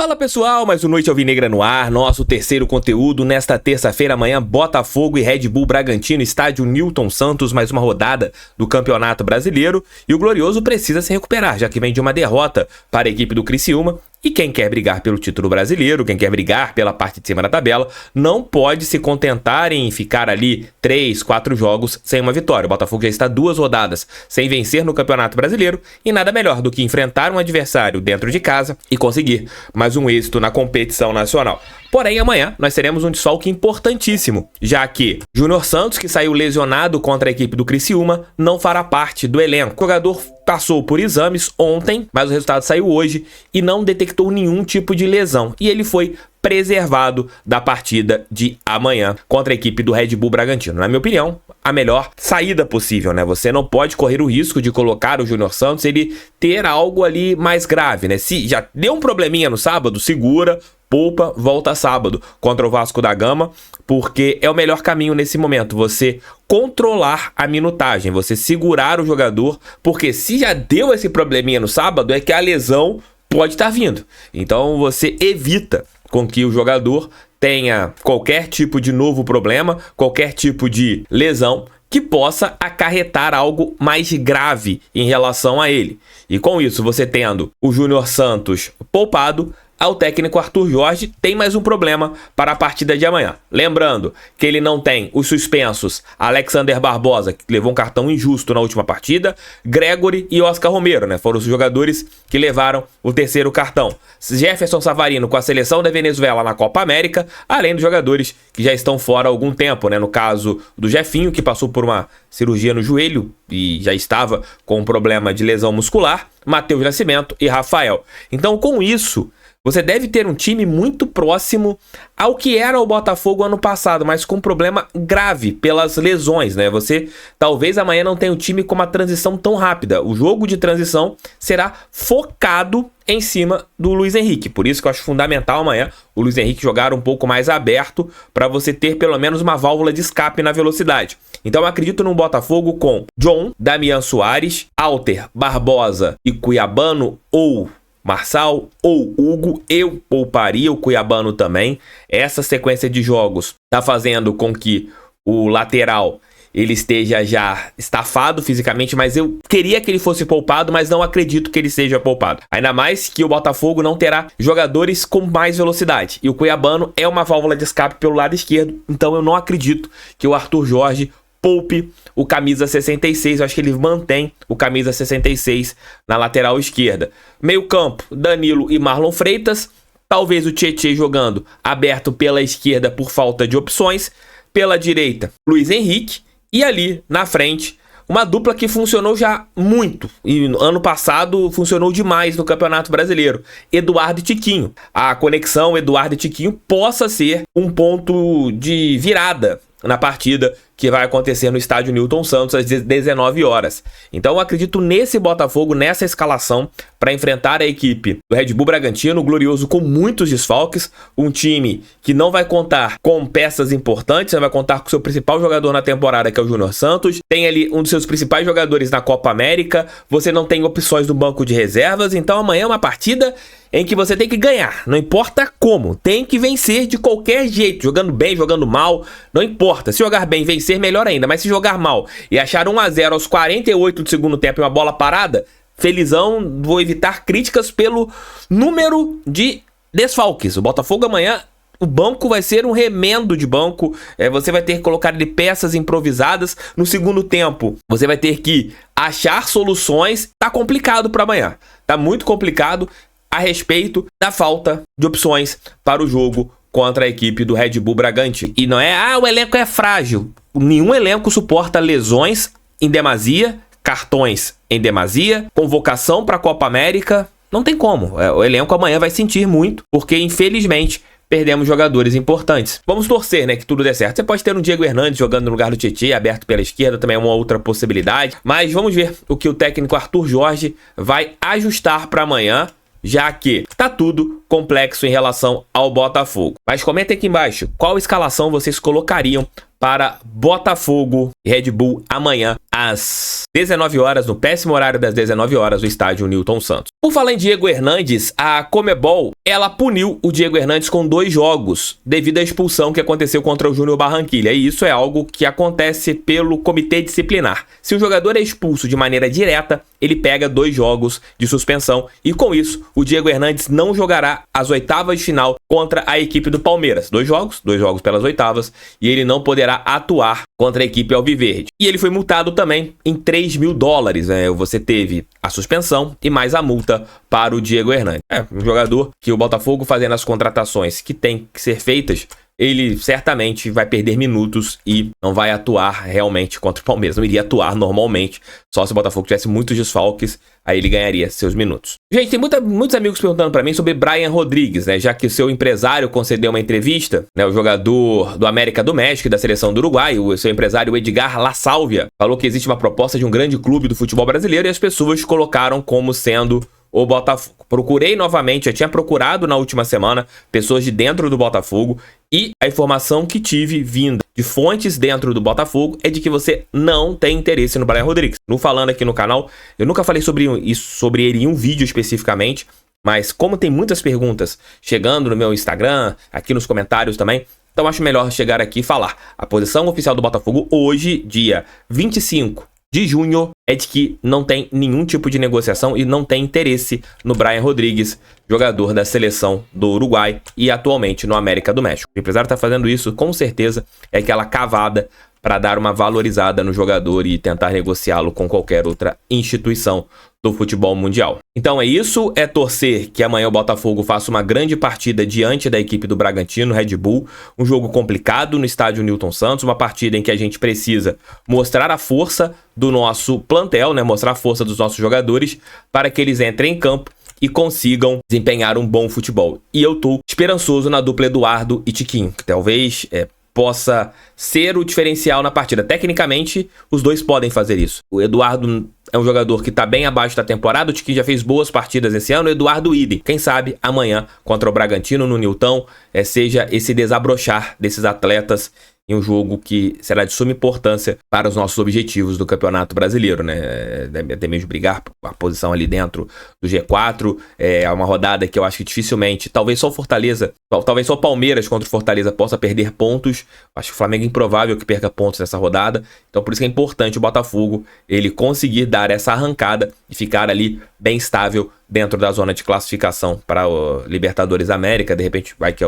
Fala pessoal, mais um Noite Alvinegra no ar, nosso terceiro conteúdo nesta terça-feira. Amanhã, Botafogo e Red Bull Bragantino, estádio Newton Santos, mais uma rodada do Campeonato Brasileiro. E o Glorioso precisa se recuperar, já que vem de uma derrota para a equipe do Criciúma. E quem quer brigar pelo título brasileiro, quem quer brigar pela parte de cima da tabela, não pode se contentar em ficar ali 3, 4 jogos sem uma vitória. O Botafogo já está 2 rodadas sem vencer no Campeonato Brasileiro e nada melhor do que enfrentar um adversário dentro de casa e conseguir mais um êxito na competição nacional. Porém, amanhã nós teremos um desfalque importantíssimo, já que Júnior Santos, que saiu lesionado contra a equipe do Criciúma, não fará parte do elenco. O jogador passou por exames ontem, mas o resultado saiu hoje e não detectou nenhum tipo de lesão. E ele foi preservado da partida de amanhã contra a equipe do Red Bull Bragantino. Na minha opinião, a melhor saída possível, né? Você não pode correr o risco de colocar o Júnior Santos, ele ter algo ali mais grave, né? Se já deu um probleminha no sábado, segura, poupa, volta sábado contra o Vasco da Gama, porque é o melhor caminho nesse momento, você controlar a minutagem, você segurar o jogador, porque se já deu esse probleminha no sábado, é que a lesão pode estar vindo. Então você evita com que o jogador tenha qualquer tipo de novo problema, qualquer tipo de lesão que possa acarretar algo mais grave em relação a ele. E com isso, você tendo o Júnior Santos poupado, o técnico Arthur Jorge tem mais um problema para a partida de amanhã. Lembrando que ele não tem os suspensos Alexander Barbosa, que levou um cartão injusto na última partida, Gregory e Oscar Romero, né? Foram os jogadores que levaram o terceiro cartão. Jefferson Savarino com a seleção da Venezuela na Copa América, além dos jogadores que já estão fora há algum tempo, né? No caso do Jefinho, que passou por uma cirurgia no joelho e já estava com um problema de lesão muscular, Matheus Nascimento e Rafael. Então, com isso, você deve ter um time muito próximo ao que era o Botafogo ano passado, mas com um problema grave pelas lesões, né? Você talvez amanhã não tenha um time com uma transição tão rápida. O jogo de transição será focado em cima do Luiz Henrique. Por isso que eu acho fundamental amanhã o Luiz Henrique jogar um pouco mais aberto para você ter pelo menos uma válvula de escape na velocidade. Então eu acredito num Botafogo com John, Damian Soares, Alter, Barbosa e Cuiabano ou Marçal ou Hugo. Eu pouparia o Cuiabano também. Essa sequência de jogos está fazendo com que o lateral ele esteja já estafado fisicamente, mas eu queria que ele fosse poupado, mas não acredito que ele seja poupado. Ainda mais que o Botafogo não terá jogadores com mais velocidade. E o Cuiabano é uma válvula de escape pelo lado esquerdo, então eu não acredito que o Arthur Jorge poupe o camisa 66, eu acho que ele mantém o camisa 66 na lateral esquerda. Meio campo, Danilo e Marlon Freitas, talvez o Tietê jogando aberto pela esquerda por falta de opções, pela direita Luiz Henrique e ali na frente uma dupla que funcionou já muito, e ano passado funcionou demais no Campeonato Brasileiro, Eduardo e Tiquinho. A conexão Eduardo e Tiquinho possa ser um ponto de virada na partida que vai acontecer no estádio Newton Santos às 19 horas. Então eu acredito nesse Botafogo, nessa escalação, para enfrentar a equipe do Red Bull Bragantino, glorioso com muitos desfalques, um time que não vai contar com peças importantes, não vai contar com seu principal jogador na temporada, que é o Júnior Santos, tem ali um dos seus principais jogadores na Copa América, você não tem opções no banco de reservas, então amanhã é uma partida em que você tem que ganhar, não importa como, tem que vencer de qualquer jeito, jogando bem, jogando mal, não importa, se jogar bem, vencer, melhor ainda, mas se jogar mal e achar 1-0 aos 48 do segundo tempo e uma bola parada, felizão, vou evitar críticas pelo número de desfalques. O Botafogo amanhã, o banco vai ser um remendo de banco, você vai ter que colocar ali peças improvisadas no segundo tempo, você vai ter que achar soluções, tá complicado para amanhã, tá muito complicado a respeito da falta de opções para o jogo contra a equipe do Red Bull Bragantino. E não é, o elenco é frágil. Nenhum elenco suporta lesões em demasia, cartões em demasia, convocação para a Copa América. Não tem como. O elenco amanhã vai sentir muito, porque infelizmente perdemos jogadores importantes. Vamos torcer, né, que tudo dê certo. Você pode ter um Diego Hernandes jogando no lugar do Tietê, aberto pela esquerda, também é uma outra possibilidade. Mas vamos ver o que o técnico Arthur Jorge vai ajustar para amanhã, já que tá tudo complexo em relação ao Botafogo. Mas comenta aqui embaixo qual escalação vocês colocariam para Botafogo e Red Bull amanhã às 19 horas, no péssimo horário das 19 horas, no estádio Newton Santos. Por falar em Diego Hernandes, a Conmebol, ela puniu o Diego Hernandes com 2 jogos devido à expulsão que aconteceu contra o Júnior Barranquilla. E isso é algo que acontece pelo comitê disciplinar. Se o jogador é expulso de maneira direta, ele pega 2 jogos de suspensão e com isso o Diego Hernandes não jogará as oitavas de final contra a equipe do Palmeiras. 2 jogos pelas oitavas, e ele não poderá atuar contra a equipe alviverde. E ele foi multado também em $3.000, né? Você teve a suspensão e mais a multa para o Diego Hernandes. É um jogador que o Botafogo, fazendo as contratações que tem que ser feitas, ele certamente vai perder minutos e não vai atuar realmente contra o Palmeiras. Não iria atuar normalmente, só se o Botafogo tivesse muitos desfalques, aí ele ganharia seus minutos. Gente, tem muitos amigos perguntando pra mim sobre Brian Rodrigues, né? Já que o seu empresário concedeu uma entrevista, né? O jogador do América do México e da seleção do Uruguai, o seu empresário Edgar La Sálvia, falou que existe uma proposta de um grande clube do futebol brasileiro e as pessoas colocaram como sendo o Botafogo. Procurei novamente, já tinha procurado na última semana pessoas de dentro do Botafogo e a informação que tive vindo de fontes dentro do Botafogo é de que você não tem interesse no Brian Rodrigues. Não falando aqui no canal, eu nunca falei sobre isso, sobre ele em um vídeo especificamente, mas como tem muitas perguntas chegando no meu Instagram, aqui nos comentários também, então acho melhor chegar aqui e falar. A posição oficial do Botafogo hoje, dia 25 de junho, é de que não tem nenhum tipo de negociação e não tem interesse no Brian Rodrigues, jogador da seleção do Uruguai e atualmente no América do México. O empresário está fazendo isso, com certeza, é aquela cavada para dar uma valorizada no jogador e tentar negociá-lo com qualquer outra instituição do futebol mundial. Então é isso, é torcer que amanhã o Botafogo faça uma grande partida diante da equipe do Bragantino, Red Bull, um jogo complicado no estádio Newton Santos, uma partida em que a gente precisa mostrar a força do nosso plantel, né? Mostrar a força dos nossos jogadores para que eles entrem em campo e consigam desempenhar um bom futebol. E eu tô esperançoso na dupla Eduardo e Tiquinho, que talvez possa ser o diferencial na partida. Tecnicamente, os dois podem fazer isso. O Eduardo é um jogador que está bem abaixo da temporada, o Tiquinho já fez boas partidas esse ano, o Eduardo idem. Quem sabe amanhã contra o Bragantino no Newton seja esse desabrochar desses atletas em um jogo que será de suma importância para os nossos objetivos do Campeonato Brasileiro, né? Até mesmo brigar por a posição ali dentro do G4. É uma rodada que eu acho que dificilmente, talvez só o Fortaleza, talvez só o Palmeiras contra o Fortaleza possa perder pontos. Acho que o Flamengo é improvável que perca pontos nessa rodada. Então por isso que é importante o Botafogo ele conseguir dar essa arrancada e ficar ali bem estável dentro da zona de classificação para o Libertadores América. De repente vai que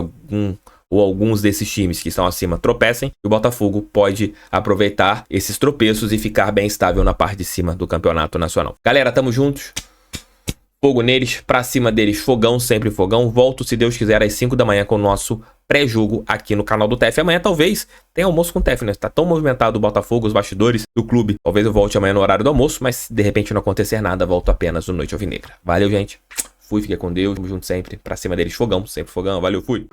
alguns desses times que estão acima tropecem, e o Botafogo pode aproveitar esses tropeços e ficar bem estável na parte de cima do Campeonato Nacional. Galera, tamo juntos. Fogo neles, pra cima deles, fogão, sempre fogão. Volto, se Deus quiser, às 5 da manhã com o nosso pré-jogo aqui no canal do TF. Amanhã talvez tenha almoço com o TF, né? Tá tão movimentado o Botafogo, os bastidores do clube. Talvez eu volte amanhã no horário do almoço, mas se de repente não acontecer nada, volto apenas no Noite Alvinegra. Valeu, gente. Fui, fiquem com Deus. Tamo junto sempre. Pra cima deles, fogão, sempre fogão. Valeu, fui.